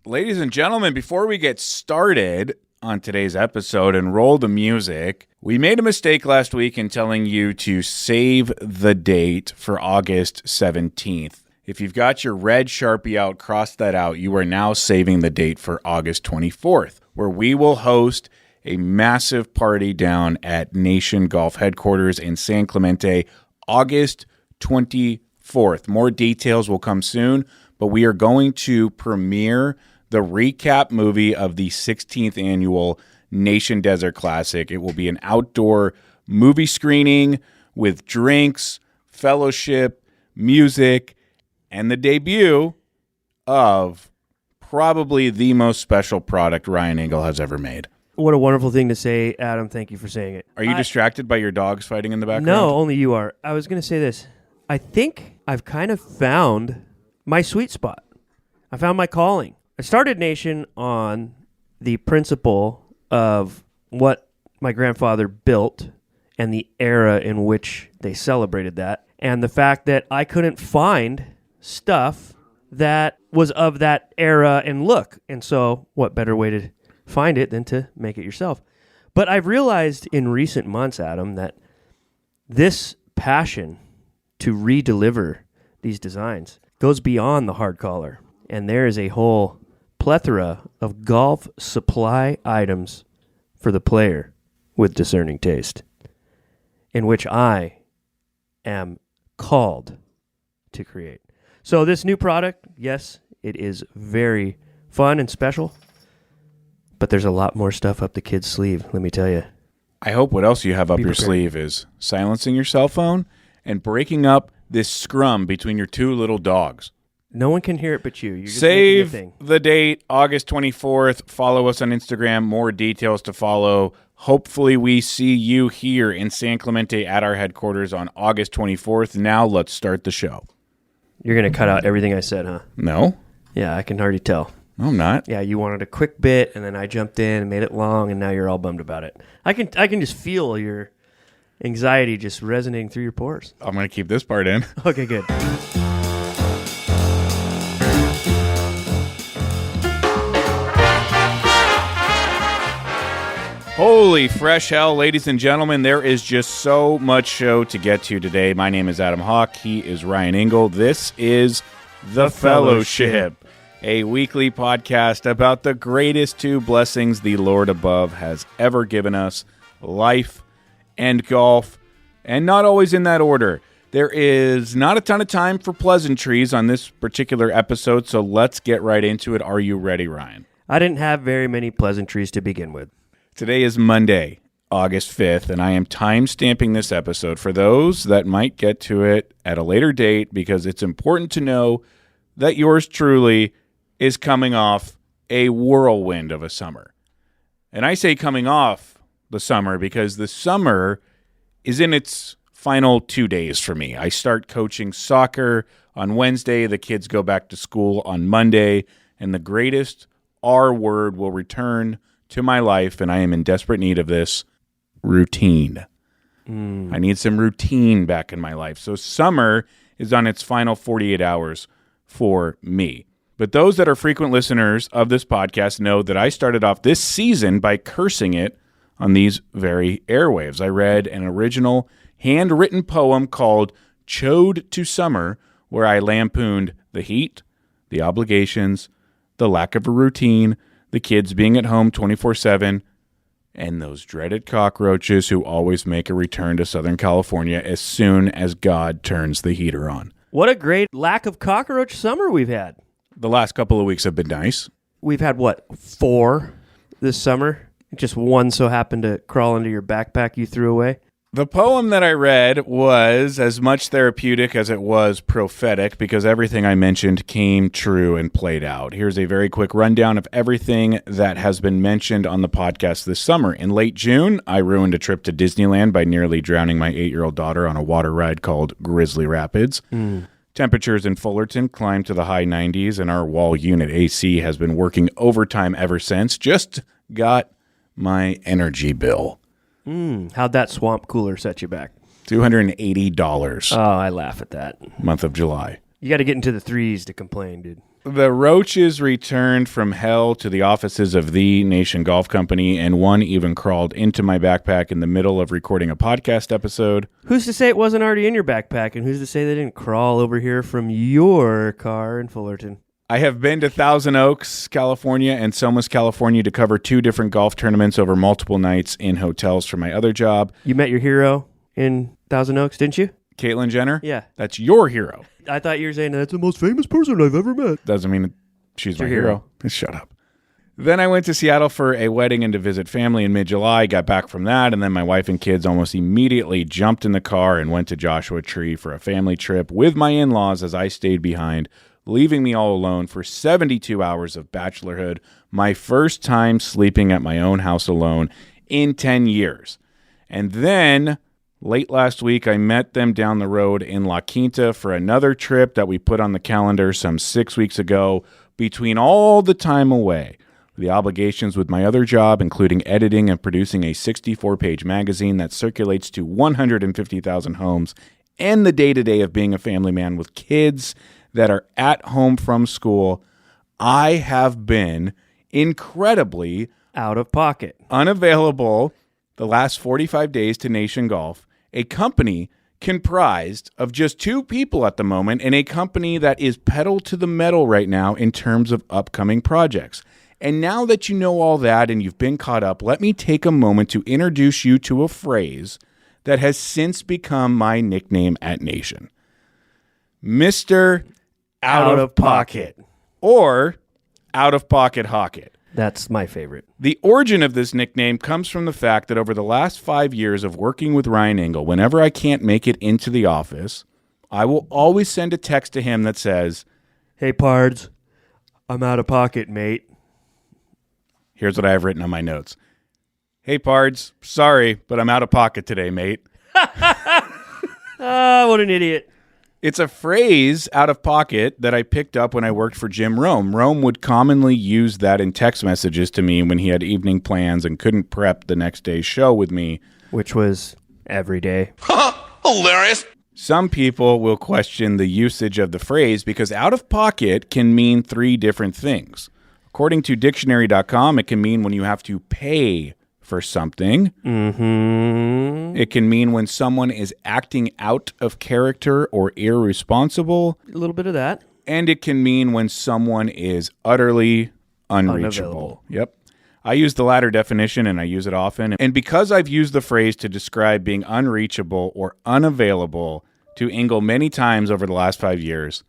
Ladies and gentlemen, before we get started on today's episode and roll the music, we made a mistake last week in telling you to save the date for August 17th. If you've got your red Sharpie out, cross that out. You are now saving the date for August 24th, where we will host a massive party down at Nation Golf headquarters in San Clemente, August 24th. More details will come soon, but we are going to premiere the recap movie of the 16th annual Nation Desert Classic. It will be an outdoor movie screening with drinks, fellowship, music, and the debut of probably the most special product Ryan Engle has ever made. What a wonderful thing to say, Adam. Thank you for saying it. Are you distracted by your dogs fighting in the background? No, only you are. I was going to say this. I think I've kind of found my sweet spot. I found my calling. I started Nation on the principle of what my grandfather built and the era in which they celebrated that, and the fact that I couldn't find stuff that was of that era and look. And so what better way to find it than to make it yourself? But I've realized in recent months, Adam, that this passion to redeliver these designs goes beyond the hard collar. And there is a whole plethora of golf supply items for the player with discerning taste, in which I am called to create. So this new product, yes, it is very fun and special, but there's a lot more stuff up the kid's sleeve, let me tell you. I hope what else you have up your sleeve is silencing your cell phone and breaking up this scrum between your two little dogs. No one can hear it but you. You're just Save the date, August 24th. Follow us on Instagram. More details to follow. Hopefully we see you here in San Clemente at our headquarters on August 24th. Now let's start the show. You're going to cut out everything I said, huh? No. Yeah, I can already tell. No, I'm not. Yeah, you wanted a quick bit, and then I jumped in and made it long, and now you're all bummed about it. I can just feel your anxiety just resonating through your pores. I'm going to keep this part in. Okay, good. Holy fresh hell, ladies and gentlemen, there is just so much show to get to today. My name is Adam Hawk. He is Ryan Engle. This is The Fellowship, a weekly podcast about the greatest two blessings the Lord above has ever given us, life and golf, and not always in that order. There is not a ton of time for pleasantries on this particular episode, so let's get right into it. Are you ready, Ryan? I didn't have very many pleasantries to begin with. Today is Monday, August 5th, and I am time-stamping this episode for those that might get to it at a later date because it's important to know that yours truly is coming off a whirlwind of a summer. And I say coming off the summer because the summer is in its final 2 days for me. I start coaching soccer on Wednesday, the kids go back to school on Monday, and the greatest R word will return to my life, and I am in desperate need of this: routine. I need some routine back in my life. So summer is on its final 48 hours for me. But those that are frequent listeners of this podcast know that I started off this season by cursing it on these very airwaves. I read an original handwritten poem called Chode to Summer, where I lampooned the heat, the obligations, the lack of a routine, the kids being at home 24/7, and those dreaded cockroaches who always make a return to Southern California as soon as God turns the heater on. What a great lack of cockroach summer we've had. The last couple of weeks have been nice. We've had, 4 this summer? Just one so happened to crawl into your backpack you threw away? The poem that I read was as much therapeutic as it was prophetic because everything I mentioned came true and played out. Here's a very quick rundown of everything that has been mentioned on the podcast this summer. In late June, I ruined a trip to Disneyland by nearly drowning my 8-year-old daughter on a water ride called Grizzly Rapids. Temperatures in Fullerton climbed to the high 90s, and our wall unit AC has been working overtime ever since. Just got my energy bill. How'd that swamp cooler set you back? $280. Oh, I laugh at that. Month of July. You got to get into the threes to complain, dude. The roaches returned from hell to the offices of the Nation Golf Company, and one even crawled into my backpack in the middle of recording a podcast episode. Who's to say it wasn't already in your backpack, and who's to say they didn't crawl over here from your car in Fullerton? I have been to Thousand Oaks, California, and Somas, California to cover 2 different golf tournaments over multiple nights in hotels for my other job. You met your hero in Thousand Oaks, didn't you? Caitlyn Jenner? Yeah. That's your hero. I thought you were saying that's the most famous person I've ever met. Doesn't mean she's my your hero. Shut up. Then I went to Seattle for a wedding and to visit family in mid-July, got back from that, and then my wife and kids almost immediately jumped in the car and went to Joshua Tree for a family trip with my in-laws as I stayed behind, leaving me all alone for 72 hours of bachelorhood, my first time sleeping at my own house alone in 10 years. And then late last week, I met them down the road in La Quinta for another trip that we put on the calendar some 6 weeks ago. Between all the time away, the obligations with my other job, including editing and producing a 64-page magazine that circulates to 150,000 homes, and the day-to-day of being a family man with kids that are at home from school, I have been incredibly out of pocket, unavailable the last 45 days to Nation Golf, a company comprised of just 2 people at the moment, and a company that is pedal to the metal right now in terms of upcoming projects. And now that you know all that and you've been caught up, let me take a moment to introduce you to a phrase that has since become my nickname at Nation. Mr. Out of Pocket. Or Out of Pocket Hawkett. That's my favorite. The origin of this nickname comes from the fact that over the last 5 years of working with Ryan Engle, whenever I can't make it into the office, I will always send a text to him that says, "Hey, Pards, I'm out of pocket, mate." Here's what I have written on my notes. "Hey, Pards, sorry, but I'm out of pocket today, mate." What an idiot. It's a phrase, out of pocket, that I picked up when I worked for Jim Rome. Rome would commonly use that in text messages to me when he had evening plans and couldn't prep the next day's show with me. Which was every day. Hilarious. Some people will question the usage of the phrase because out of pocket can mean 3 different things. According to dictionary.com, it can mean when you have to pay for something. Mm-hmm. It can mean when someone is acting out of character or irresponsible. A little bit of that. And it can mean when someone is utterly unreachable. Unavailable. Yep. I use the latter definition, and I use it often. And because I've used the phrase to describe being unreachable or unavailable to Engle many times over the last 5 years,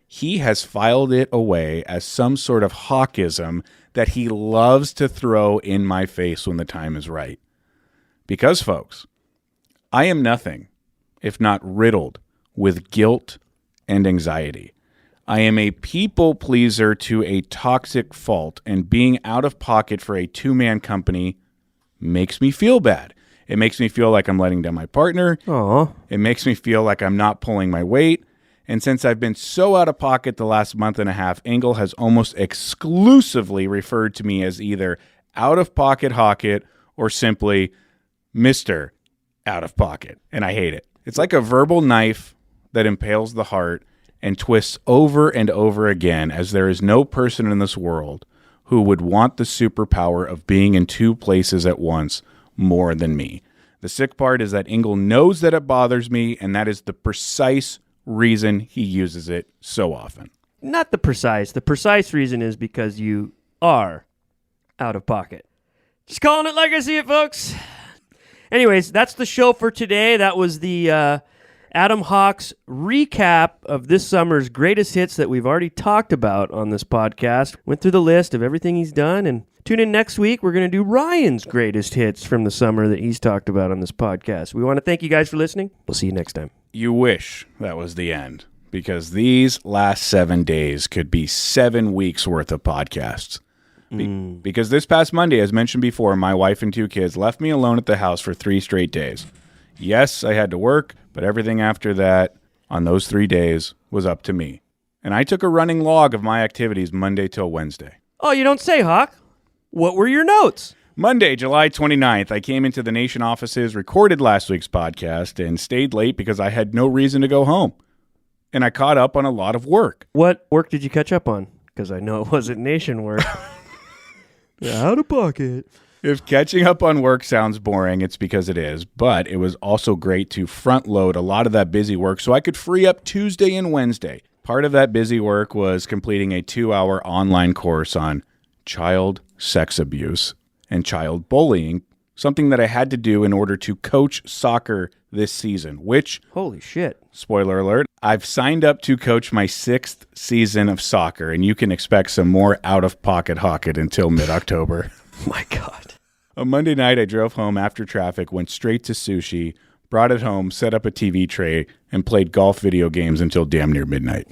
he has filed it away as some sort of hawkism that he loves to throw in my face when the time is right. Because, folks, I am nothing if not riddled with guilt and anxiety. I am a people pleaser to a toxic fault, and being out of pocket for a 2-man company makes me feel bad. It makes me feel like I'm letting down my partner. Aw. It makes me feel like I'm not pulling my weight. And since I've been so out of pocket the last month and a half, Engle has almost exclusively referred to me as either out of pocket Hawkett or simply Mr. Out of Pocket. And I hate it. It's like a verbal knife that impales the heart and twists over and over again, as there is no person in this world who would want the superpower of being in 2 places at once more than me. The sick part is that Engle knows that it bothers me, and that is the precise reason he uses it so often. Not the precise. The precise reason is because you are out of pocket. Just calling it like I see it, folks. Anyways, that's the show for today. That was the Adam Hawks recap of this summer's greatest hits that we've already talked about on this podcast. Went through the list of everything he's done, and tune in next week. We're going to do Ryan's greatest hits from the summer that he's talked about on this podcast. We want to thank you guys for listening. We'll see you next time. You wish that was the end, because these last 7 days could be 7 weeks worth of podcasts. Because this past Monday, as mentioned before, my wife and 2 kids left me alone at the house for 3 straight days. Yes, I had to work, but everything after that on those 3 days was up to me. And I took a running log of my activities Monday till Wednesday. Oh, you don't say, Hawk. What were your notes? Monday, July 29th, I came into the Nation offices, recorded last week's podcast, and stayed late because I had no reason to go home. And I caught up on a lot of work. What work did you catch up on? because I know it wasn't nation work. Out of pocket. If catching up on work sounds boring, it's because it is, but it was also great to front load a lot of that busy work so I could free up Tuesday and Wednesday. Part of that busy work was completing a 2-hour online course on child sex abuse and child bullying, something that I had to do in order to coach soccer this season, which, holy shit, spoiler alert, I've signed up to coach my 6th season of soccer, and you can expect some more out-of-pocket Hawk It until mid-October. My God. On Monday night, I drove home after traffic, went straight to sushi, brought it home, set up a TV tray, and played golf video games until damn near midnight.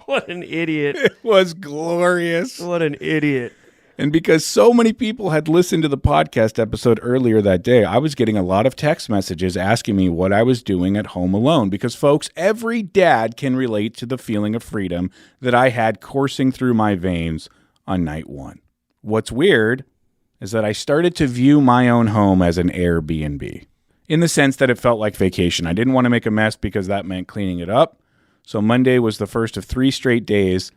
What an idiot. It was glorious. What an idiot. And because so many people had listened to the podcast episode earlier that day, I was getting a lot of text messages asking me what I was doing at home alone. Because, folks, every dad can relate to the feeling of freedom that I had coursing through my veins on night one. What's weird is that I started to view my own home as an Airbnb, in the sense that it felt like vacation. I didn't want to make a mess because that meant cleaning it up. So Monday was the first of 3 straight days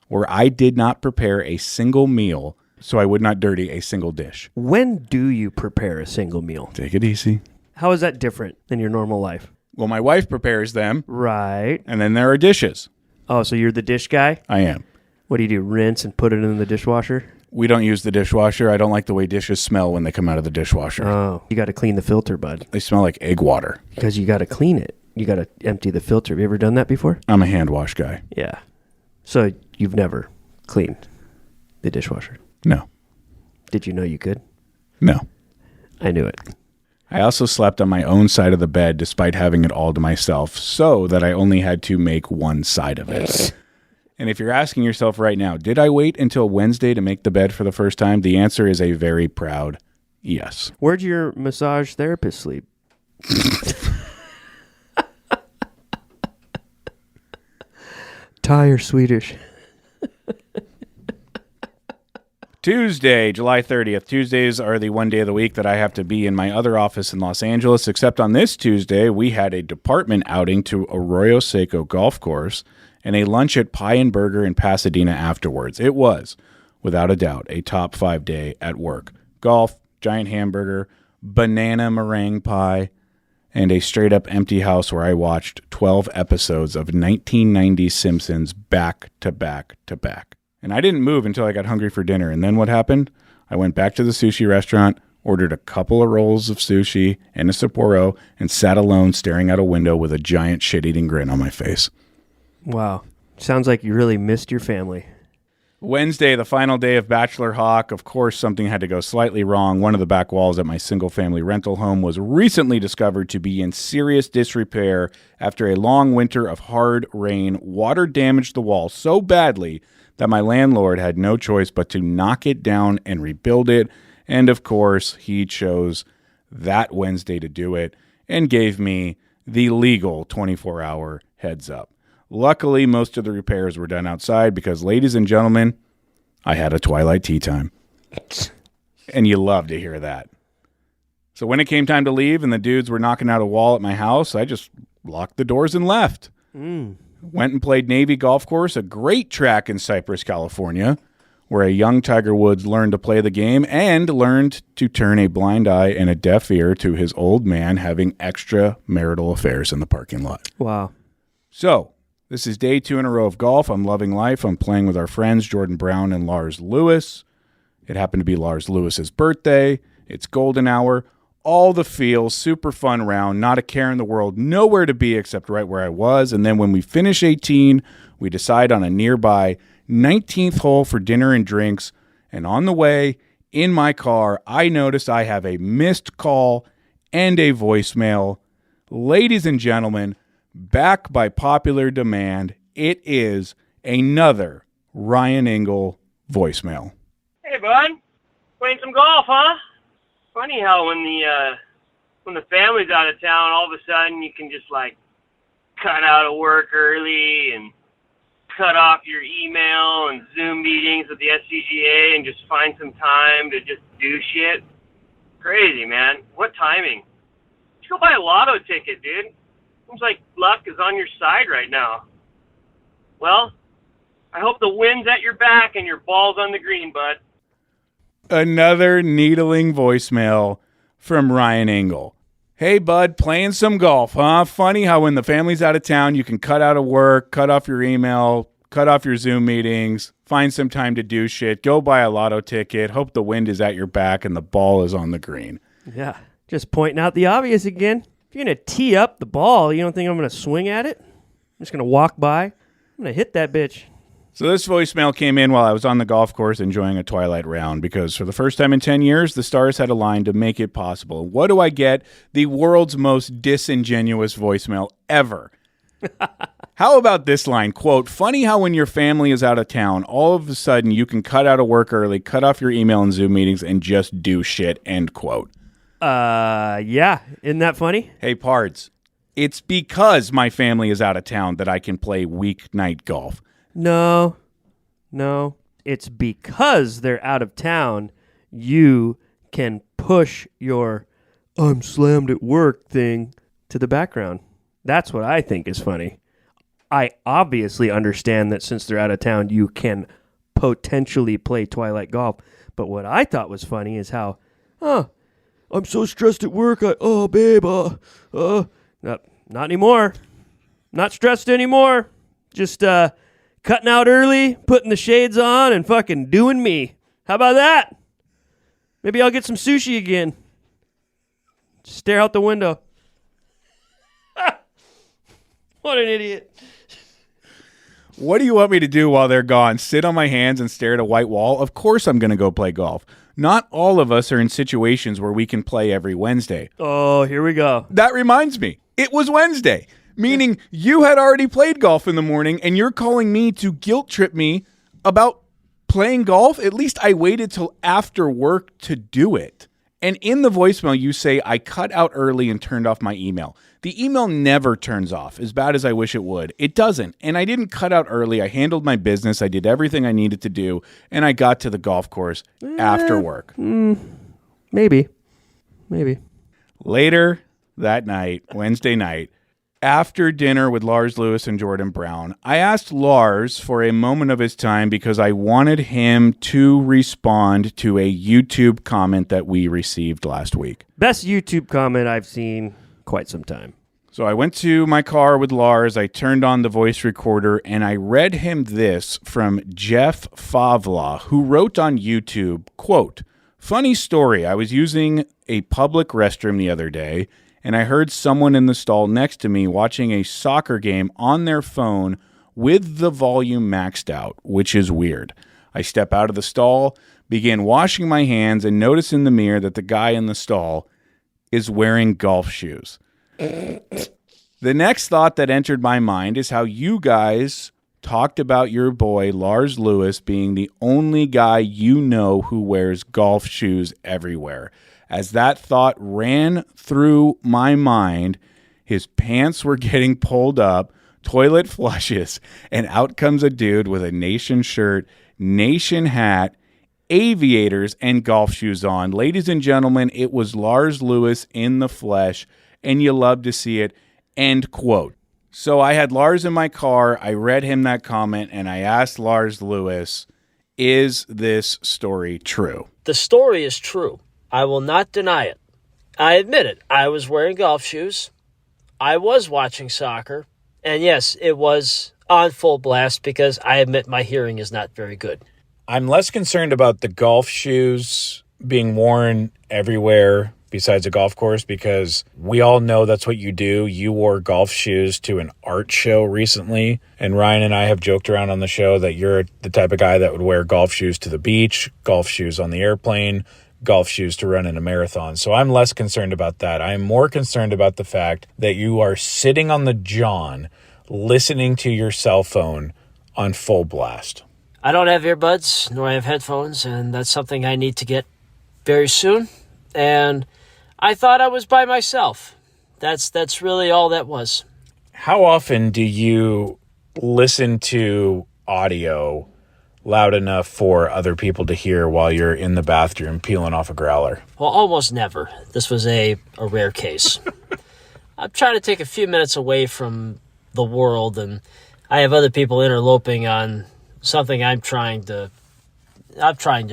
where I did not prepare a single meal so I would not dirty a single dish. When do you prepare a single meal? Take it easy. How is that different than your normal life? Well, my wife prepares them. Right. And then there are dishes. Oh, so you're the dish guy? I am. What do? Rinse and put it in the dishwasher? We don't use the dishwasher. I don't like the way dishes smell when they come out of the dishwasher. Oh, you got to clean the filter, bud. They smell like egg water. Because you got to clean it. You got to empty the filter. Have you ever done that before? I'm a hand wash guy. Yeah. So you've never cleaned the dishwasher? No. Did you know you could? No. I knew it. I also slept on my own side of the bed despite having it all to myself, so that I only had to make one side of it. And if you're asking yourself right now, did I wait until Wednesday to make the bed for the first time? The answer is a very proud yes. Where'd your massage therapist sleep? Thai or Swedish? Tuesday, July 30th. Tuesdays are the one day of the week that I have to be in my other office in Los Angeles, except on this Tuesday, we had a department outing to Arroyo Seco Golf Course and a lunch at Pie and Burger in Pasadena afterwards. It was, without a doubt, a top 5 day at work. Golf, giant hamburger, banana meringue pie, and a straight-up empty house where I watched 12 episodes of 1990s Simpsons back to back to back. And I didn't move until I got hungry for dinner. And then what happened? I went back to the sushi restaurant, ordered a couple of rolls of sushi and a Sapporo, and sat alone staring out a window with a giant shit-eating grin on my face. Wow. Sounds like you really missed your family. Wednesday, the final day of Bachelor Hawk. Of course, something had to go slightly wrong. One of the back walls at my single-family rental home was recently discovered to be in serious disrepair after a long winter of hard rain. Water damaged the wall so badly that my landlord had no choice but to knock it down and rebuild it. And, of course, he chose that Wednesday to do it and gave me the legal 24-hour heads up. Luckily, most of the repairs were done outside because, ladies and gentlemen, I had a twilight tea time. And you love to hear that. So when it came time to leave and the dudes were knocking out a wall at my house, I just locked the doors and left. Went and played Navy Golf Course, a great track in Cypress, California, where a young Tiger Woods learned to play the game and learned to turn a blind eye and a deaf ear to his old man having extramarital affairs in the parking lot. Wow. So, this is day 2 in a row of golf. I'm loving life. I'm playing with our friends, Jordan Brown and Lars Lewis. It happened to be Lars Lewis's birthday. It's golden hour. All the feels, super fun round, not a care in the world, nowhere to be except right where I was. And then when we finish 18, we decide on a nearby 19th hole for dinner and drinks. And on the way, in my car, I notice I have a missed call and a voicemail. Ladies and gentlemen, back by popular demand, it is another Ryan Engle voicemail. Hey, bud. Playing some golf, huh? Funny how when the family's out of town, all of a sudden you can just like cut out of work early and cut off your email and Zoom meetings with the SCGA and just find some time to just do shit. Crazy, man. What timing? You go buy a lotto ticket, dude. Seems like luck is on your side right now. Well, I hope the wind's at your back and your ball's on the green, bud. Another needling voicemail from Ryan Engle. Hey, bud, playing some golf, huh? Funny how when the family's out of town, you can cut out of work, cut off your email, cut off your Zoom meetings, find some time to do shit, go buy a lotto ticket, hope the wind is at your back and the ball is on the green. Yeah, just pointing out the obvious again. If you're going to tee up the ball, you don't think I'm going to swing at it? I'm just going to walk by. I'm going to hit that bitch. So this voicemail came in while I was on the golf course enjoying a twilight round because for the first time in 10 years, the stars had aligned to make it possible. What do I get? The world's most disingenuous voicemail ever. How about this line? Quote, funny how when your family is out of town, all of a sudden you can cut out of work early, cut off your email and Zoom meetings, and just do shit, end quote. Yeah. Isn't that funny? Hey, Pards, it's because my family is out of town that I can play weeknight golf. No. It's because they're out of town, you can push your I'm slammed at work thing to the background. That's what I think is funny. I obviously understand that since they're out of town, you can potentially play twilight golf. But what I thought was funny is how, I'm so stressed at work. Babe, not anymore. Not stressed anymore. Just cutting out early, putting the shades on, and fucking doing me. How about that? Maybe I'll get some sushi again. Just stare out the window. What an idiot. What do you want me to do while they're gone? Sit on my hands and stare at a white wall? Of course I'm going to go play golf. Not all of us are in situations where we can play every Wednesday. Oh, here we go. That reminds me. It was Wednesday, meaning you had already played golf in the morning and you're calling me to guilt trip me about playing golf? At least I waited till after work to do it. And in the voicemail, you say, I cut out early and turned off my email. The email never turns off, as bad as I wish it would. It doesn't. And I didn't cut out early. I handled my business. I did everything I needed to do. And I got to the golf course after work. Maybe. Later that night, Wednesday night, after dinner with Lars Lewis and Jordan Brown, I asked Lars for a moment of his time because I wanted him to respond to a YouTube comment that we received last week. Best YouTube comment I've seen quite some time. So I went to my car with Lars, I turned on the voice recorder, and I read him this from Jeff Favla, who wrote on YouTube, quote, funny story, I was using a public restroom the other day, and I heard someone in the stall next to me watching a soccer game on their phone with the volume maxed out, which is weird. I step out of the stall, begin washing my hands, and notice in the mirror that the guy in the stall is wearing golf shoes. The next thought that entered my mind is how you guys talked about your boy Lars Lewis being the only guy you know who wears golf shoes everywhere. As that thought ran through my mind, his pants were getting pulled up, toilet flushes, and out comes a dude with a Nation shirt, Nation hat, aviators, and golf shoes on. Ladies and gentlemen, it was Lars Lewis in the flesh, and you love to see it, end quote. So I had Lars in my car, I read him that comment, and I asked Lars Lewis, is this story true? The story is true. I will not deny it. I admit it. I was wearing golf shoes. I was watching soccer. And yes, it was on full blast because I admit my hearing is not very good. I'm less concerned about the golf shoes being worn everywhere besides a golf course because we all know that's what you do. You wore golf shoes to an art show recently, and Ryan and I have joked around on the show that you're the type of guy that would wear golf shoes to the beach, golf shoes on the airplane, golf shoes to run in a marathon. So I'm less concerned about that. I'm more concerned about the fact that you are sitting on the john listening to your cell phone on full blast. I don't have earbuds, nor I have headphones, and that's something I need to get very soon. And I thought I was by myself. That's really all that was. How often do you listen to audio loud enough for other people to hear while you're in the bathroom peeling off a growler? Well, almost never. This was a rare case. I'm trying to take a few minutes away from the world, and I have other people interloping on something I'm trying to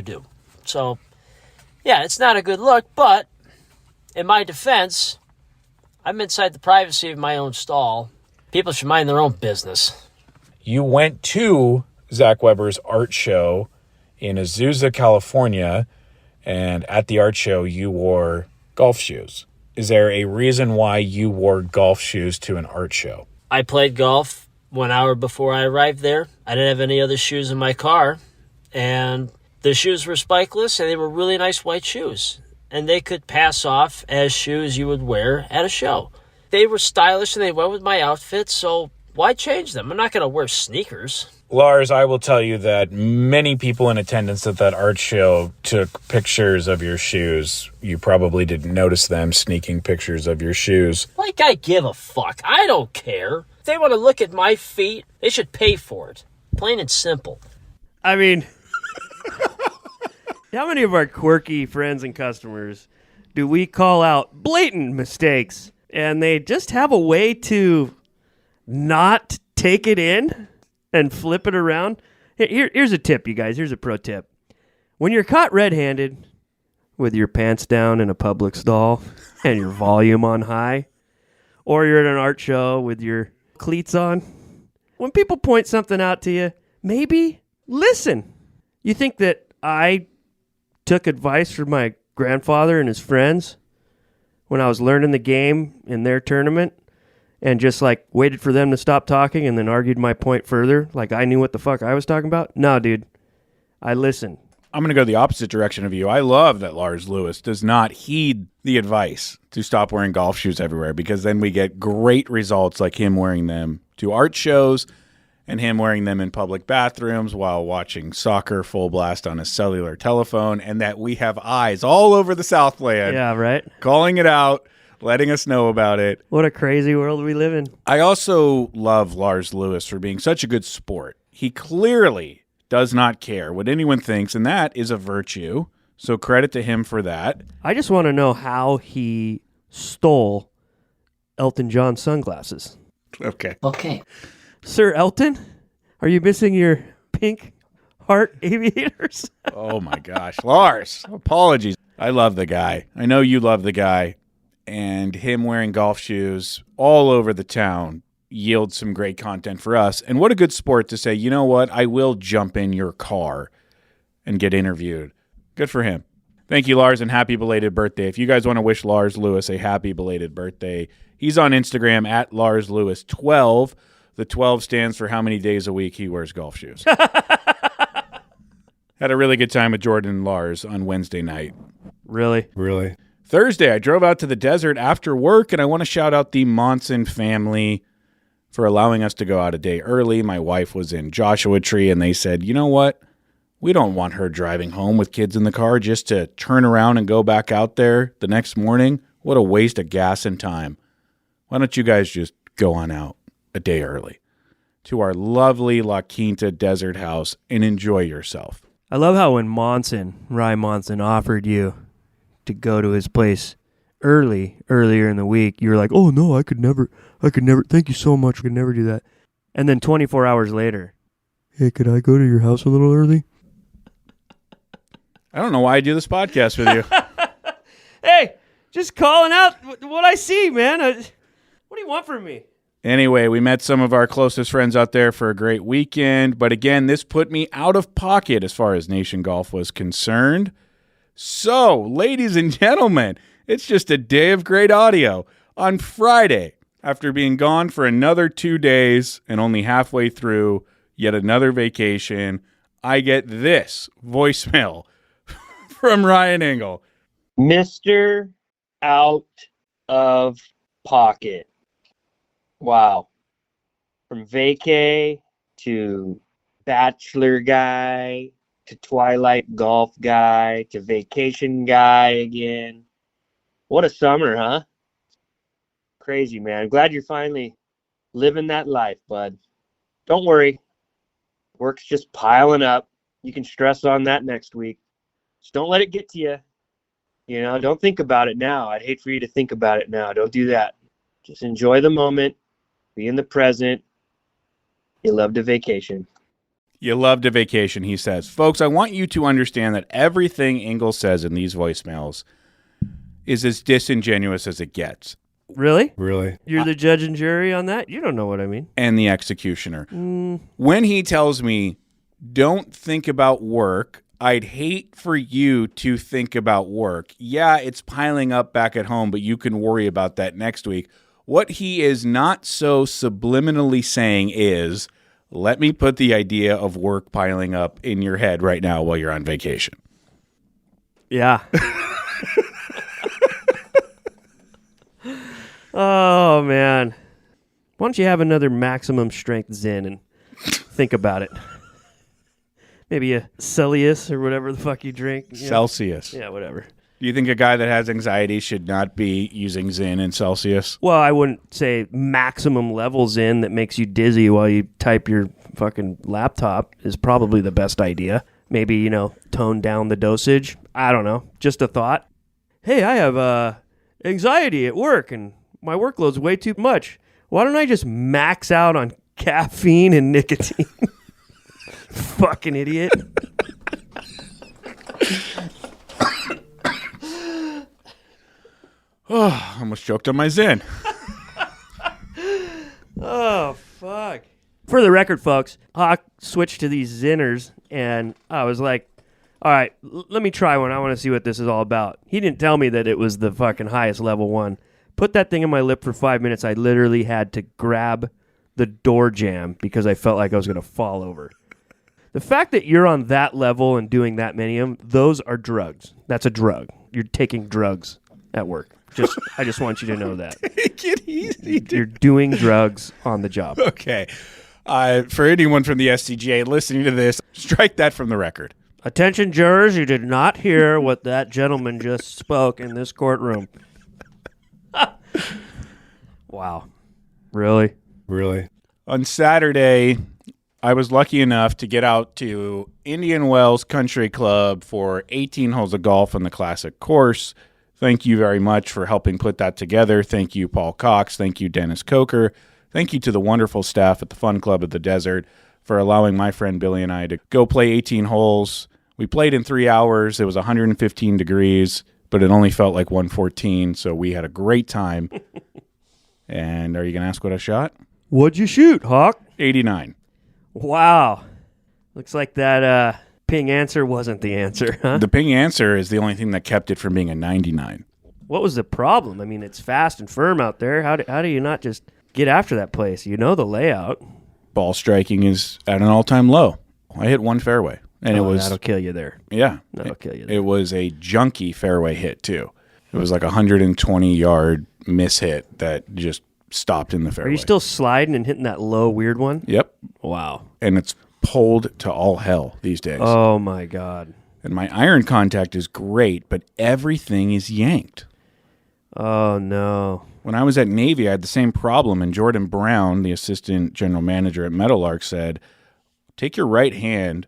do. So, yeah, it's not a good look, but in my defense, I'm inside the privacy of my own stall. People should mind their own business. You went to Zach Weber's art show in Azusa, California, and at the art show, you wore golf shoes. Is there a reason why you wore golf shoes to an art show? I played golf 1 hour before I arrived there. I didn't have any other shoes in my car, and the shoes were spikeless, and they were really nice white shoes, and they could pass off as shoes you would wear at a show. They were stylish, and they went with my outfit, so why change them? I'm not going to wear sneakers. Lars, I will tell you that many people in attendance at that art show took pictures of your shoes. You probably didn't notice them sneaking pictures of your shoes. Like I give a fuck. I don't care. If they want to look at my feet, they should pay for it. Plain and simple. I mean, how many of our quirky friends and customers do we call out blatant mistakes and they just have a way to not take it in and flip it around? Here's a tip, you guys. Here's a pro tip. When you're caught red-handed with your pants down in a public stall and your volume on high, or you're at an art show with your cleats on, when people point something out to you, maybe listen. You think that I took advice from my grandfather and his friends when I was learning the game in their tournament and just like waited for them to stop talking and then argued my point further like I knew what the fuck I was talking about? No, dude. I listened. I'm going to go the opposite direction of you. I love that Lars Lewis does not heed the advice to stop wearing golf shoes everywhere, because then we get great results like him wearing them to art shows and him wearing them in public bathrooms while watching soccer full blast on a cellular telephone, and that we have eyes all over the Southland. Yeah, right? Calling it out, letting us know about it. What a crazy world we live in. I also love Lars Lewis for being such a good sport. He clearly does not care what anyone thinks, and that is a virtue. So credit to him for that. I just want to know how he stole Elton John's sunglasses. Okay. Sir Elton, are you missing your pink heart aviators? Oh, my gosh. Lars, apologies. I love the guy. I know you love the guy. And him wearing golf shoes all over the town yields some great content for us. And what a good sport to say, you know what, I will jump in your car and get interviewed. Good for him. Thank you, Lars, and happy belated birthday. If you guys want to wish Lars Lewis a happy belated birthday, he's on Instagram at LarsLewis12. The 12 stands for how many days a week he wears golf shoes. Had a really good time with Jordan and Lars on Wednesday night. Really? Thursday, I drove out to the desert after work, and I want to shout out the Monson family for allowing us to go out a day early. My wife was in Joshua Tree, and they said, you know what? We don't want her driving home with kids in the car just to turn around and go back out there the next morning. What a waste of gas and time. Why don't you guys just go on out a day early to our lovely La Quinta desert house and enjoy yourself? I love how when Ryan Monson offered you to go to his place earlier in the week, you were like, oh no, I could never, thank you so much, I could never do that. And then 24 hours later, hey, could I go to your house a little early? I don't know why I do this podcast with you. Hey, just calling out what I see, man. What do you want from me? Anyway, we met some of our closest friends out there for a great weekend. But again, this put me out of pocket as far as Nation Golf was concerned. So, ladies and gentlemen, it's just a day of great audio. On Friday, after being gone for another 2 days and only halfway through yet another vacation, I get this voicemail from Ryan Engle. Mr. Out of Pocket. Wow. From vacay to bachelor guy to twilight golf guy to vacation guy again. What a summer, huh? Crazy, man. I'm glad you're finally living that life, bud. Don't worry. Work's just piling up. You can stress on that next week. Just don't let it get to you. You know, don't think about it now. I'd hate for you to think about it now. Don't do that. Just enjoy the moment. Be in the present. You loved a vacation. You loved a vacation, he says. Folks, I want you to understand that everything Engle says in these voicemails is as disingenuous as it gets. Really? Really? You're the judge and jury on that? You don't know what I mean. And the executioner. When he tells me, don't think about work, I'd hate for you to think about work. Yeah, it's piling up back at home, but you can worry about that next week. What he is not so subliminally saying is, let me put the idea of work piling up in your head right now while you're on vacation. Yeah. Oh, man. Why don't you have another maximum strength Zin and think about it? Maybe a Celsius or whatever the fuck you drink. You know? Celsius. Yeah, whatever. Do you think a guy that has anxiety should not be using Zin and Celsius? Well, I wouldn't say maximum level Zin that makes you dizzy while you type your fucking laptop is probably the best idea. Maybe, tone down the dosage. I don't know. Just a thought. Hey, I have anxiety at work and my workload's way too much. Why don't I just max out on caffeine and nicotine? Fucking idiot. Oh, almost choked on my Zin. Oh, fuck. For the record, folks, Hawk switched to these Zinners, and I was like, all right, let me try one. I want to see what this is all about. He didn't tell me that it was the fucking highest level one. Put that thing in my lip for 5 minutes. I literally had to grab the door jamb because I felt like I was going to fall over. The fact that you're on that level and doing that many of them, those are drugs. That's a drug. You're taking drugs at work. I just want you to know that. Take it easy. You're doing drugs on the job. Okay. For anyone from the SCGA listening to this, strike that from the record. Attention, jurors, you did not hear what that gentleman just spoke in this courtroom. Wow. Really? Really? On Saturday, I was lucky enough to get out to Indian Wells Country Club for 18 holes of golf on the classic course. Thank you very much for helping put that together. Thank you, Paul Cox. Thank you, Dennis Coker. Thank you to the wonderful staff at the Fun Club of the Desert for allowing my friend Billy and I to go play 18 holes. We played in 3 hours. It was 115 degrees, but it only felt like 114, so we had a great time. And are you going to ask what I shot? What'd you shoot, Hawk? 89. Wow. Looks like that ping answer wasn't the answer, huh? The ping answer is the only thing that kept it from being a 99. What was the problem? I mean, it's fast and firm out there. How do you not just get after that place? You know the layout. Ball striking is at an all-time low. I hit one fairway. And it was that'll kill you there. Yeah. That'll kill you there. It was a junky fairway hit, too. It was like a 120-yard miss hit that just stopped in the fairway. Are you still sliding and hitting that low, weird one? Yep. Wow. And it's pulled to all hell these days. Oh, my God. And my iron contact is great, but everything is yanked. Oh, no. When I was at Navy, I had the same problem, and Jordan Brown, the assistant general manager at Meadowlark, said, take your right hand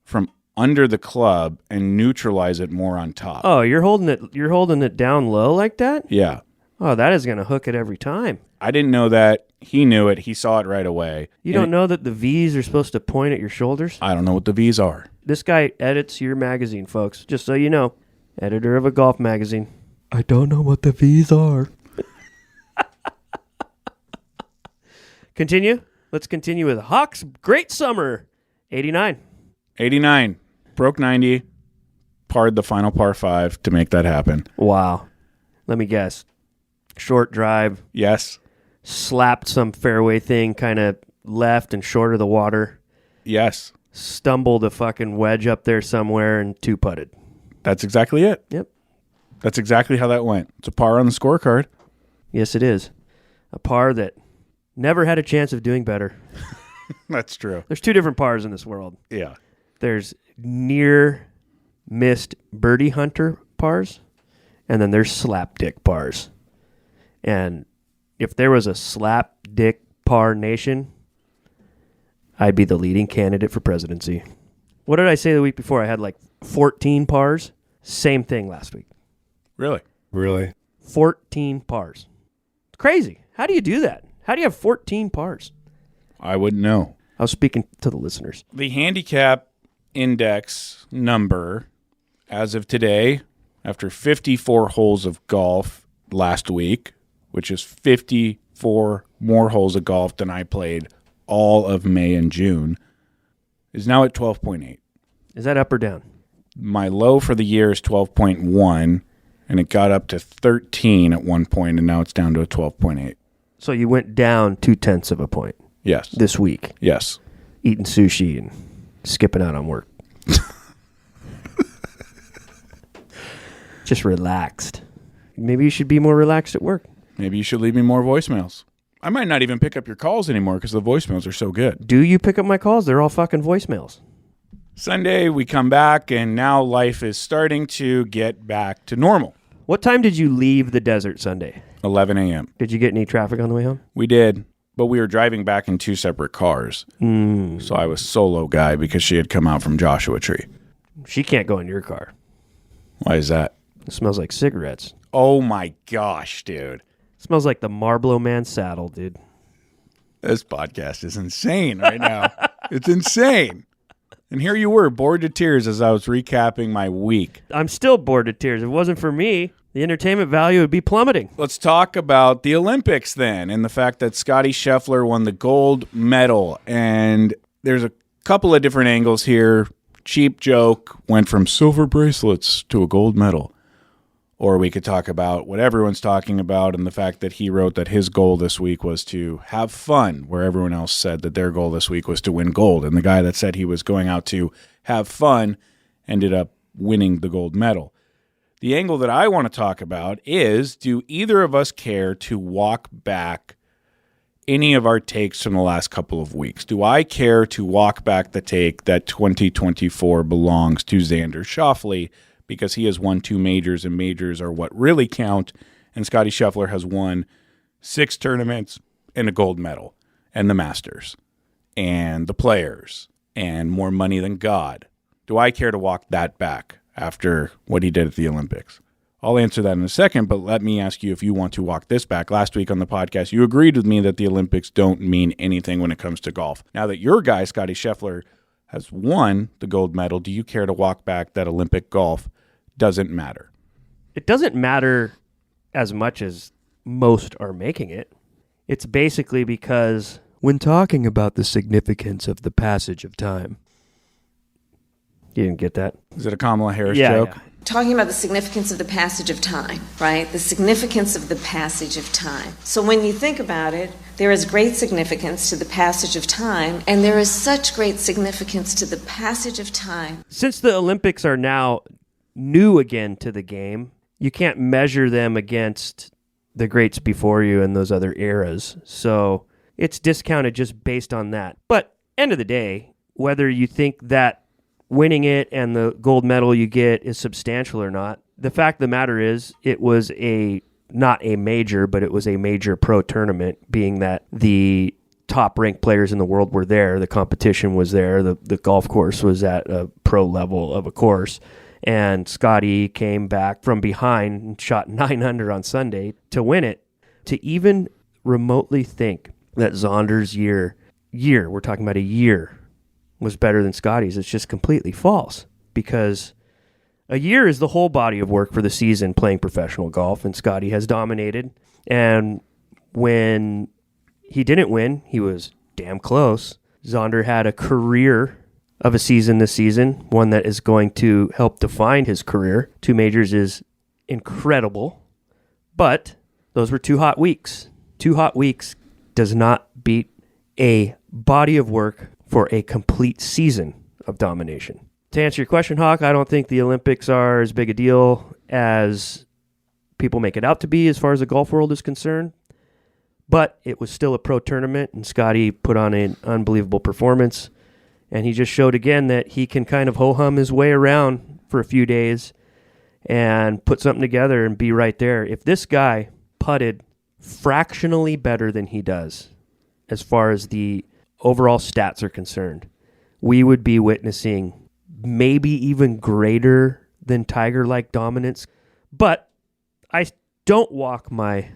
from under the club and neutralize it more on top. Oh, you're holding it down low like that? Yeah. Oh, that is going to hook it every time. I didn't know that. He knew it. He saw it right away. You don't know that the V's are supposed to point at your shoulders? I don't know what the V's are. This guy edits your magazine, folks. Just so you know. Editor of a golf magazine. I don't know what the V's are. Continue. Let's continue with Hawk's Great Summer. 89. 89. Broke 90. Parred the final par 5 to make that happen. Wow. Let me guess. Short drive. Yes. Slapped some fairway thing kind of left and short of the water. Yes. Stumbled a fucking wedge up there somewhere and two-putted. That's exactly it. Yep. That's exactly how that went. It's a par on the scorecard. Yes, it is. A par that never had a chance of doing better. That's true. There's two different pars in this world. Yeah. There's near missed birdie hunter pars, and then there's slap dick pars. And if there was a slap dick par nation, I'd be the leading candidate for presidency. What did I say the week before? I had like 14 pars. Same thing last week. Really? Really? 14 pars. It's crazy. How do you do that? How do you have 14 pars? I wouldn't know. I was speaking to the listeners. The handicap index number as of today, after 54 holes of golf last week, which is 54 more holes of golf than I played all of May and June, is now at 12.8. Is that up or down? My low for the year is 12.1, and it got up to 13 at one point, and now it's down to a 12.8. So you went down 0.2 of a point. Yes. This week. Yes. Eating sushi and skipping out on work. Just relaxed. Maybe you should be more relaxed at work. Maybe you should leave me more voicemails. I might not even pick up your calls anymore because the voicemails are so good. Do you pick up my calls? They're all fucking voicemails. Sunday, we come back, and now life is starting to get back to normal. What time did you leave the desert Sunday? 11 a.m. Did you get any traffic on the way home? We did, but we were driving back in two separate cars. So I was solo guy because she had come out from Joshua Tree. She can't go in your car. Why is that? It smells like cigarettes. Oh, my gosh, dude. It smells like the Marlboro Man saddle, dude. This podcast is insane right now. It's insane. And here you were, bored to tears as I was recapping my week. I'm still bored to tears. If it wasn't for me, the entertainment value would be plummeting. Let's talk about the Olympics then, and the fact that Scottie Scheffler won the gold medal. And there's a couple of different angles here. Cheap joke went from silver bracelets to a gold medal. Or we could talk about what everyone's talking about and the fact that he wrote that his goal this week was to have fun, where everyone else said that their goal this week was to win gold. And the guy that said he was going out to have fun ended up winning the gold medal. The angle that I want to talk about is, do either of us care to walk back any of our takes from the last couple of weeks? Do I care to walk back the take that 2024 belongs to Xander Schauffele because he has won 2 majors, and majors are what really count, and Scottie Scheffler has won 6 tournaments and a gold medal, and the Masters, and the Players, and more money than God? Do I care to walk that back after what he did at the Olympics? I'll answer that in a second, but let me ask you if you want to walk this back. Last week on the podcast, you agreed with me that the Olympics don't mean anything when it comes to golf. Now that your guy, Scottie Scheffler, has won the gold medal, do you care to walk back that Olympic golf doesn't matter? It doesn't matter as much as most are making it. It's basically because when talking about the significance of the passage of time. You didn't get that? Is it a Kamala Harris joke? Yeah. Talking about the significance of the passage of time, right? The significance of the passage of time. So when you think about it, there is great significance to the passage of time, and there is such great significance to the passage of time. Since the Olympics are now new again to the game, you can't measure them against the greats before you in those other eras. So it's discounted just based on that. But end of the day, whether you think that winning it and the gold medal you get is substantial or not, the fact of the matter is it was not a major, but it was a major pro tournament, being that the top ranked players in the world were there. The competition was there. The golf course was at a pro level of a course. And Scottie came back from behind and shot 9 under on Sunday to win it. To even remotely think that Zonder's year, we're talking about a year, was better than Scottie's, it's just completely false. Because a year is the whole body of work for the season playing professional golf, and Scottie has dominated. And when he didn't win, he was damn close. Zonder had a career of a season this season, one that is going to help define his career. 2 majors is incredible, but those were 2 hot weeks. 2 hot weeks does not beat a body of work for a complete season of domination. To answer your question, Hawk, I don't think the Olympics are as big a deal as people make it out to be as far as the golf world is concerned. But it was still a pro tournament, and Scottie put on an unbelievable performance. And he just showed again that he can kind of ho-hum his way around for a few days and put something together and be right there. If this guy putted fractionally better than he does, as far as the overall stats are concerned, we would be witnessing maybe even greater than Tiger-like dominance. But I don't walk my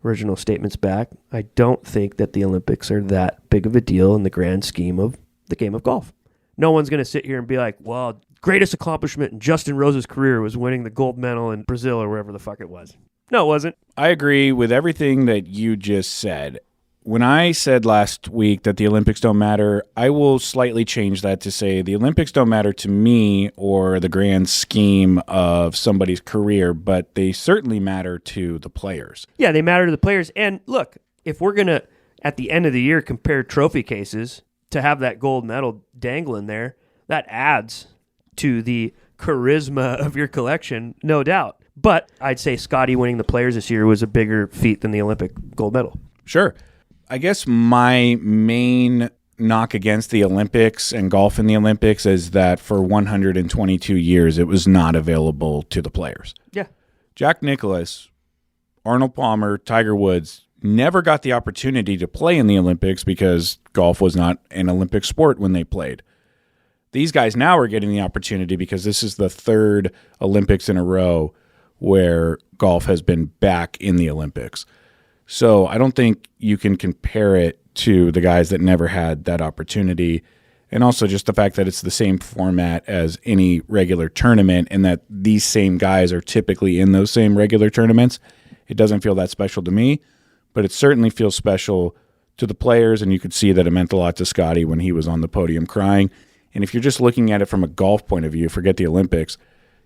original statements back, I don't think that the Olympics are that big of a deal in the grand scheme of the game of golf. No one's going to sit here and be like, well, greatest accomplishment in Justin Rose's career was winning the gold medal in Brazil or wherever the fuck it was. No, it wasn't. I agree with everything that you just said. When I said last week that the Olympics don't matter, I will slightly change that to say the Olympics don't matter to me or the grand scheme of somebody's career, but they certainly matter to the players. Yeah, they matter to the players. And look, if we're going to, at the end of the year, compare trophy cases, to have that gold medal dangling there, that adds to the charisma of your collection, no doubt. But I'd say Scottie winning the Players this year was a bigger feat than the Olympic gold medal. Sure. I guess my main knock against the Olympics and golf in the Olympics is that for 122 years, it was not available to the players. Yeah. Jack Nicklaus, Arnold Palmer, Tiger Woods never got the opportunity to play in the Olympics because golf was not an Olympic sport when they played. These guys now are getting the opportunity because this is the third Olympics in a row where golf has been back in the Olympics. So I don't think you can compare it to the guys that never had that opportunity. And also just the fact that it's the same format as any regular tournament and that these same guys are typically in those same regular tournaments. It doesn't feel that special to me, but it certainly feels special to the players. And you could see that it meant a lot to Scottie when he was on the podium crying. And if you're just looking at it from a golf point of view, forget the Olympics,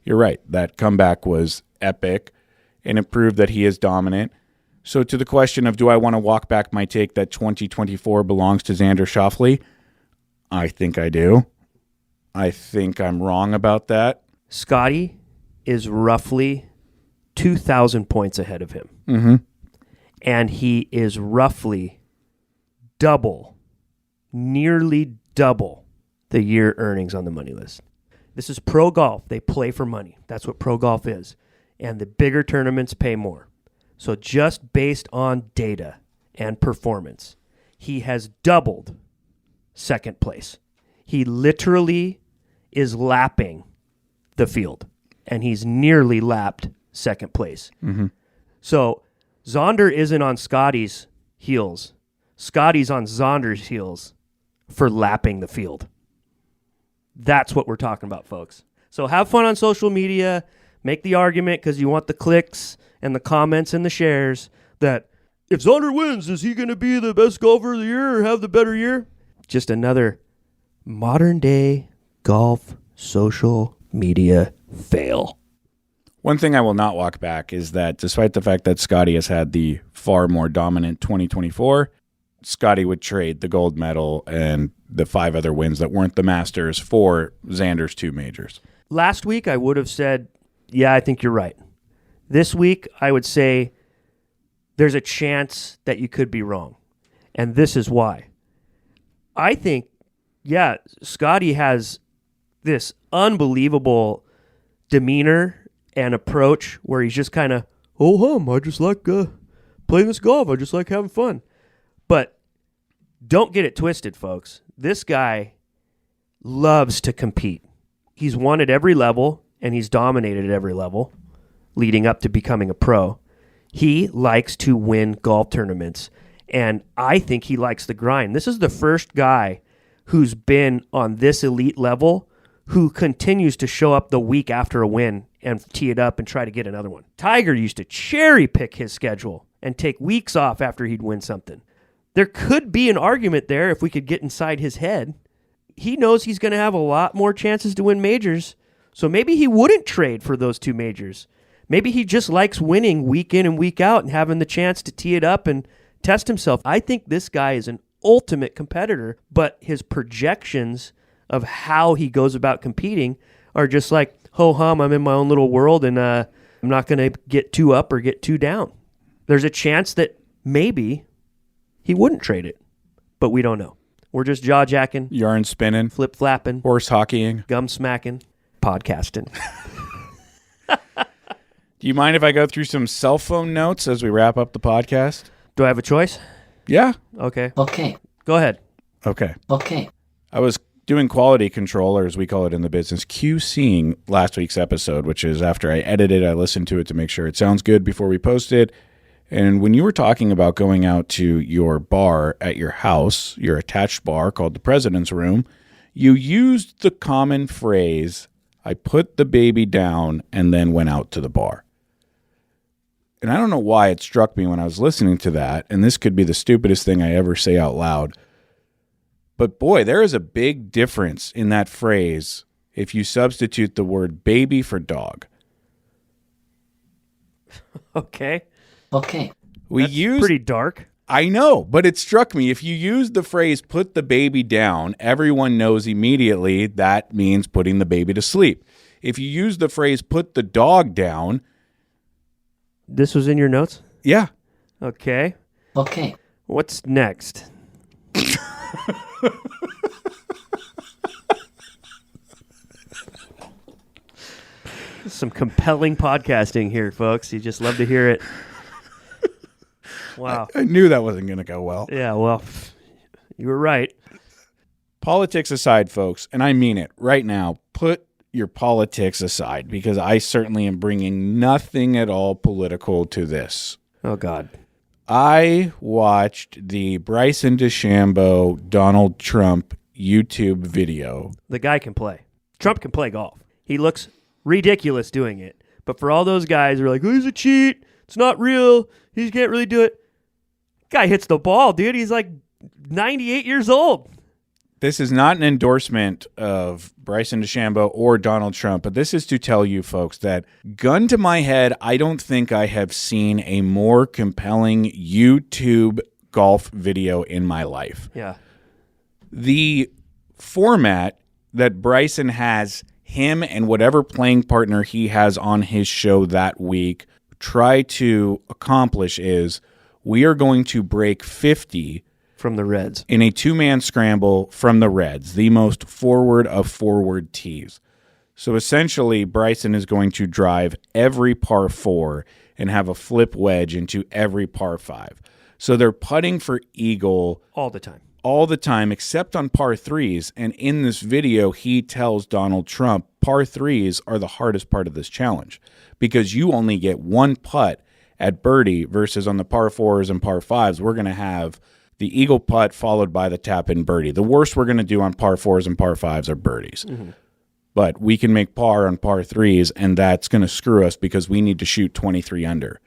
you're right. That comeback was epic and it proved that he is dominant. So to the question of do I want to walk back my take that 2024 belongs to Xander Schauffele, I think I do. I think I'm wrong about that. Scottie is roughly 2,000 points ahead of him. Mm-hmm. And he is roughly double, nearly double the year earnings on the money list. This is pro golf. They play for money. That's what pro golf is. And the bigger tournaments pay more. So just based on data and performance, he has doubled second place. He literally is lapping the field, and he's nearly lapped second place. Mm-hmm. So Xander isn't on Scottie's heels. Scottie's on Xander's heels for lapping the field. That's what we're talking about, folks. So have fun on social media. Make the argument because you want the clicks and the comments and the shares that if Xander wins, is he going to be the best golfer of the year or have the better year? Just another modern day golf social media fail. One thing I will not walk back is that despite the fact that Scottie has had the far more dominant 2024, Scottie would trade the gold medal and the 5 other wins that weren't the Masters for Xander's 2 majors. Last week, I would have said, yeah, I think you're right. This week, I would say there's a chance that you could be wrong. And this is why. I think, yeah, Scottie has this unbelievable demeanor and approach where he's just kind of, I just like playing this golf. I just like having fun. But don't get it twisted, folks. This guy loves to compete. He's won at every level, and he's dominated at every level leading up to becoming a pro. He likes to win golf tournaments, and I think he likes the grind. This is the first guy who's been on this elite level who continues to show up the week after a win and tee it up and try to get another one. Tiger used to cherry pick his schedule and take weeks off after he'd win something. There could be an argument there if we could get inside his head. He knows he's going to have a lot more chances to win majors, so maybe he wouldn't trade for those 2 majors. Maybe he just likes winning week in and week out and having the chance to tee it up and test himself. I think this guy is an ultimate competitor, but his projections of how he goes about competing are just like, ho-hum, I'm in my own little world, and I'm not going to get too up or get too down. There's a chance that maybe he wouldn't trade it, but we don't know. We're just jaw-jacking, Yarn spinning, flip-flapping, horse hockeying, gum-smacking, podcasting. Do you mind if I go through some cell phone notes as we wrap up the podcast? Do I have a choice? Yeah. Okay. Okay. Go ahead. Okay. Okay. I was doing quality control, or as we call it in the business, QCing last week's episode, which is after I edited, I listened to it to make sure it sounds good before we post it. And when you were talking about going out to your bar at your house, your attached bar called the President's Room, you used the common phrase, I put the baby down and then went out to the bar. And I don't know why it struck me when I was listening to that, and this could be the stupidest thing I ever say out loud. But boy, there is a big difference in that phrase if you substitute the word baby for dog. Okay. Okay. That's pretty dark. I know, but it struck me. If you use the phrase put the baby down, everyone knows immediately that means putting the baby to sleep. If you use the phrase put the dog down. This was in your notes? Yeah. Okay. Okay. What's next? Some compelling podcasting here, folks. You just love to hear it. Wow. I knew that wasn't going to go well. Yeah, well, you were right. Politics aside, folks, and I mean it right now, put your politics aside because I certainly am bringing nothing at all political to this. Oh, God. I watched the Bryson DeChambeau Donald Trump YouTube video. The guy can play. Trump can play golf. He looks ridiculous doing it. But for all those guys who are like, oh, he's a cheat. It's not real. He can't really do it. Guy hits the ball, dude. He's like 98 years old. This is not an endorsement of Bryson DeChambeau or Donald Trump, but this is to tell you folks that, gun to my head, I don't think I have seen a more compelling YouTube golf video in my life. Yeah. The format that Bryson has him and whatever playing partner he has on his show that week try to accomplish is we are going to break 50 from the Reds in a two-man scramble from the Reds, the most forward of forward tees. So essentially, Bryson is going to drive every par 4 and have a flip wedge into every par 5. So they're putting for eagle all the time. All the time, except on par 3s. And in this video, he tells Donald Trump par 3s are the hardest part of this challenge because you only get one putt at birdie versus on the par 4s and par 5s, we're going to have the eagle putt followed by the tap-in birdie. The worst we're going to do on par 4s and par 5s are birdies. Mm-hmm. But we can make par on par 3s, and that's going to screw us because we need to shoot 23 under,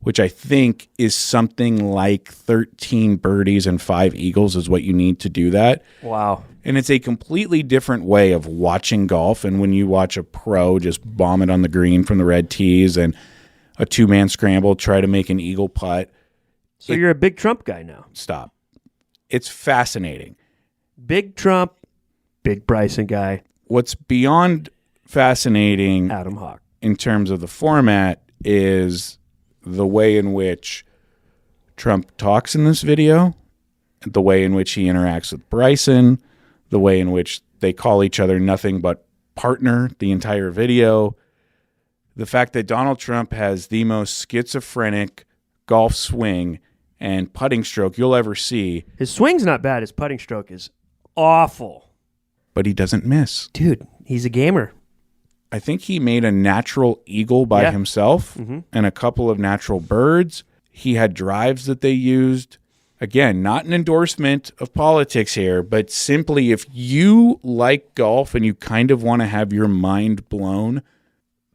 which I think is something like 13 birdies and 5 eagles is what you need to do that. Wow. And it's a completely different way of watching golf. And when you watch a pro just bomb it on the green from the red tees and a two-man scramble, try to make an eagle putt. So you're a big Trump guy now. Stop. It's fascinating. Big Trump, big Bryson guy. What's beyond fascinating, Adam Hawk, in terms of the format is the way in which Trump talks in this video, the way in which he interacts with Bryson, the way in which they call each other nothing but partner the entire video. The fact that Donald Trump has the most schizophrenic golf swing and putting stroke you'll ever see. His swing's not bad. His putting stroke is awful. But he doesn't miss. Dude, he's a gamer. I think he made a natural eagle by himself and a couple of natural birds. He had drives that they used. Again, not an endorsement of politics here, but simply if you like golf and you kind of want to have your mind blown,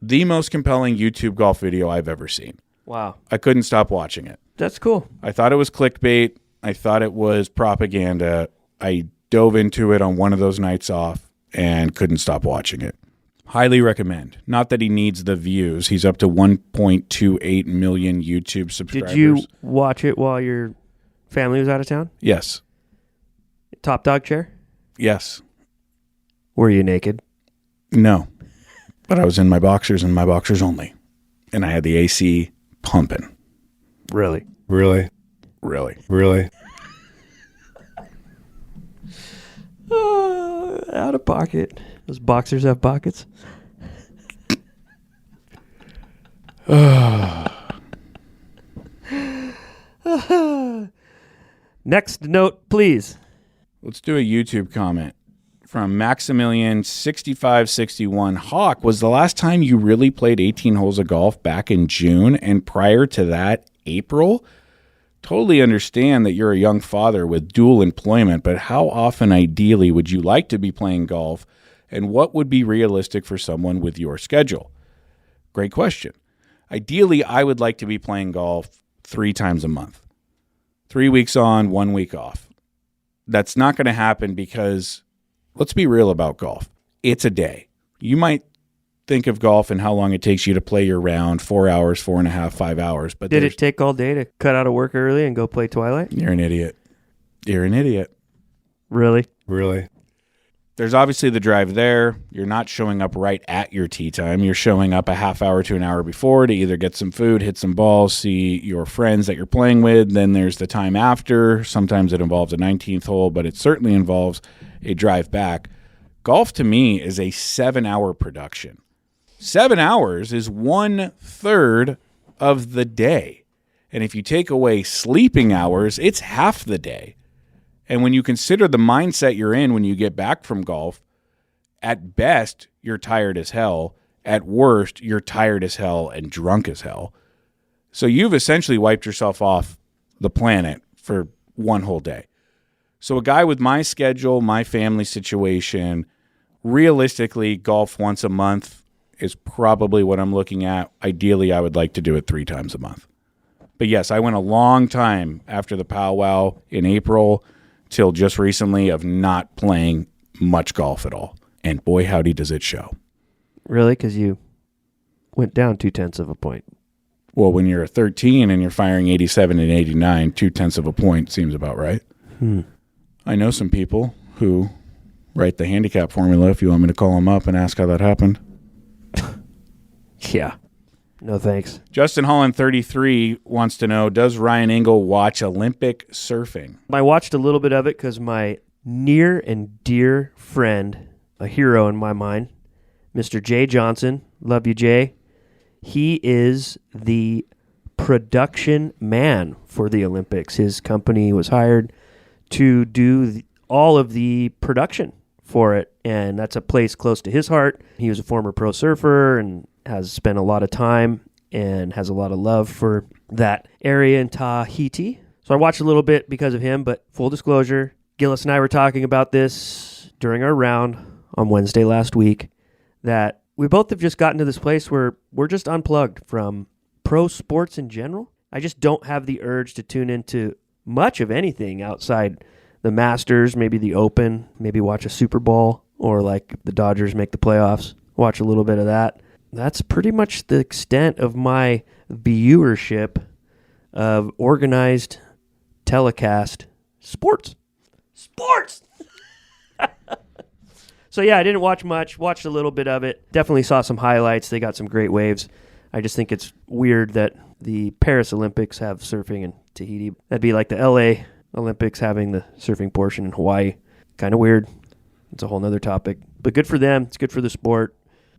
the most compelling YouTube golf video I've ever seen. Wow. I couldn't stop watching it. That's cool. I thought it was clickbait. I thought it was propaganda. I dove into it on one of those nights off and couldn't stop watching it. Highly recommend. Not that he needs the views. He's up to 1.28 million YouTube subscribers. Did you watch it while your family was out of town? Yes. Top dog chair? Yes. Were you naked? No. But I was in my boxers and my boxers only. And I had the AC pumping. Really? Really. Out of pocket. Those boxers have pockets. Next note, please. Let's do a YouTube comment from Maximilian6561. Hawk, was the last time you really played 18 holes of golf back in June? And prior to that, April. Totally understand that you're a young father with dual employment, but how often ideally would you like to be playing golf, and what would be realistic for someone with your schedule? Great question. Ideally, I would like to be playing golf 3 times a month. 3 weeks on, 1 week off. That's not going to happen because, let's be real about golf. It's a day. You might think of golf and how long it takes you to play your round, 4 hours, 4.5, 5 hours. But did it take all day to cut out of work early and go play Twilight? You're an idiot. You're an idiot. Really? Really? There's obviously the drive there. You're not showing up right at your tee time. You're showing up a half hour to an hour before to either get some food, hit some balls, see your friends that you're playing with. Then there's the time after. Sometimes it involves a 19th hole, but it certainly involves a drive back. Golf to me is a 7-hour production. 7 hours is 1/3 of the day. And if you take away sleeping hours, it's half the day. And when you consider the mindset you're in when you get back from golf, at best, you're tired as hell. At worst, you're tired as hell and drunk as hell. So you've essentially wiped yourself off the planet for one whole day. So a guy with my schedule, my family situation, realistically, golf once a month is probably what I'm looking at. Ideally, I would like to do it 3 times a month. But yes, I went a long time after the powwow in April till just recently of not playing much golf at all. And boy, howdy does it show. Really? Because you went down 0.2 of a point. Well, when you're a 13 and you're firing 87 and 89, 0.2 of a point seems about right. I know some people who write the handicap formula if you want me to call them up and ask how that happened. Yeah. No thanks. Justin Holland, 33, wants to know, does Ryan Engle watch Olympic surfing? I watched a little bit of it because my near and dear friend, a hero in my mind, Mr. Jay Johnson, love you, Jay. He is the production man for the Olympics. His company was hired to do all of the production for it, and that's a place close to his heart. He was a former pro surfer and has spent a lot of time and has a lot of love for that area in Tahiti. So I watched a little bit because of him, but full disclosure, Gillis and I were talking about this during our round on Wednesday last week, that we both have just gotten to this place where we're just unplugged from pro sports in general. I just don't have the urge to tune into much of anything outside the Masters, maybe the Open, maybe watch a Super Bowl, or like the Dodgers make the playoffs, watch a little bit of that. That's pretty much the extent of my viewership of organized telecast sports. Sports! So yeah, I didn't watch much, watched a little bit of it. Definitely saw some highlights. They got some great waves. I just think it's weird that the Paris Olympics have surfing in Tahiti. That'd be like the LA Olympics having the surfing portion in Hawaii. Kind of weird. It's a whole nother topic. But good for them. It's good for the sport.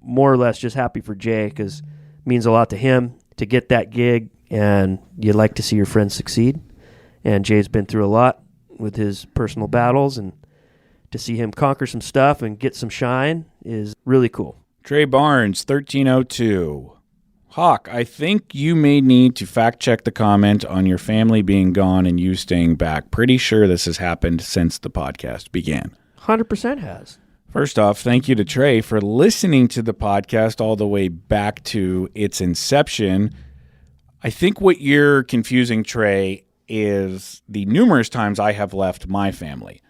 More or less just happy for Jay because it means a lot to him to get that gig, and you'd like to see your friends succeed. And Jay's been through a lot with his personal battles, and to see him conquer some stuff and get some shine is really cool. Trey Barnes, 1302. Hawk, I think you may need to fact check the comment on your family being gone and you staying back. Pretty sure this has happened since the podcast began. 100% has. First off, thank you to Trey for listening to the podcast all the way back to its inception. I think what you're confusing, Trey, is the numerous times I have left my family,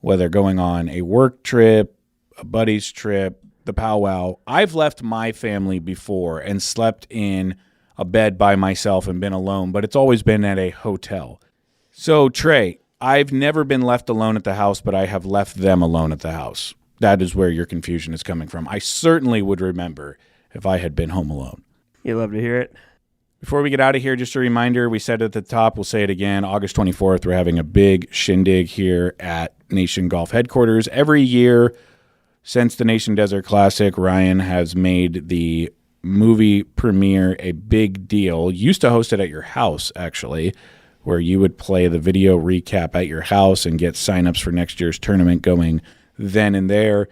whether going on a work trip, a buddy's trip, the powwow. I've left my family before and slept in a bed by myself and been alone, but it's always been at a hotel. So, Trey, I've never been left alone at the house, but I have left them alone at the house. That is where your confusion is coming from. I certainly would remember if I had been home alone. You love to hear it. Before we get out of here, just a reminder, we said it at the top, we'll say it again, August 24th, we're having a big shindig here at Nation Golf Headquarters. Every year since the Nation Desert Classic, Ryan has made the movie premiere a big deal. Used to host it at your house, actually, where you would play the video recap at your house and get signups for next year's tournament going then and there.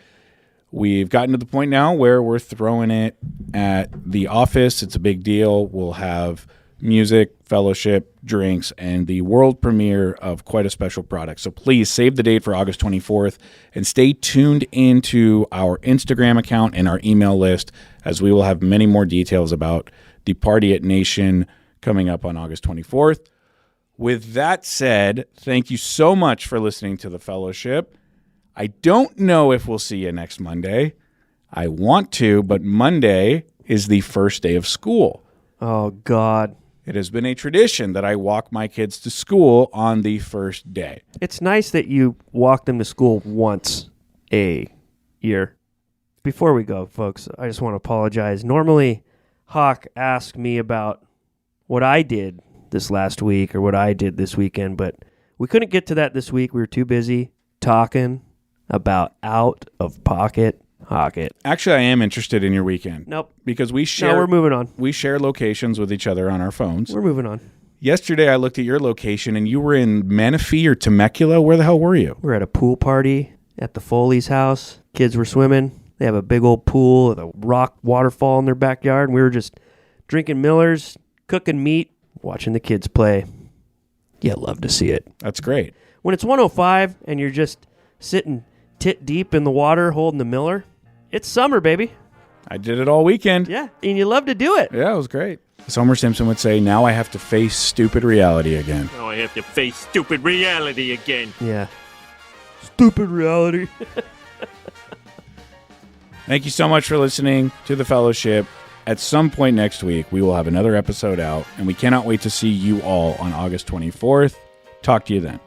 We've gotten to the point now where we're throwing it at the office. It's a big deal. We'll have music, fellowship, drinks, and the world premiere of quite a special product. So please save the date for August 24th and stay tuned into our Instagram account and our email list, as we will have many more details about the party at Nation coming up on August 24th. With that said, thank you so much for listening to The Fellowship. I don't know if we'll see you next Monday. I want to, but Monday is the first day of school. Oh, God. It has been a tradition that I walk my kids to school on the first day. It's nice that you walk them to school once a year. Before we go, folks, I just want to apologize. Normally, Hawk asks me about what I did this last week or what I did this weekend, but we couldn't get to that this week. We were too busy talking about out-of-pocket Hawkett. Actually, I am interested in your weekend. Nope. Because we share. No, we're moving on. We share locations with each other on our phones. We're moving on. Yesterday, I looked at your location, and you were in Menifee or Temecula. Where the hell were you? We're at a pool party at the Foley's house. Kids were swimming. They have a big old pool with a rock waterfall in their backyard, and we were just drinking Millers, cooking meat, watching the kids play. You love to see it. That's great. When it's 105 and you're just sitting tit deep in the water holding the Miller, it's summer, baby. I did it all weekend. Yeah, and you love to do it. Yeah, it was great. As Homer Simpson would say, now I have to face stupid reality again. Now I have to face stupid reality again. Yeah. Stupid reality. Thank you so much for listening to The Fellowship. At some point next week, we will have another episode out, and we cannot wait to see you all on August 24th. Talk to you then.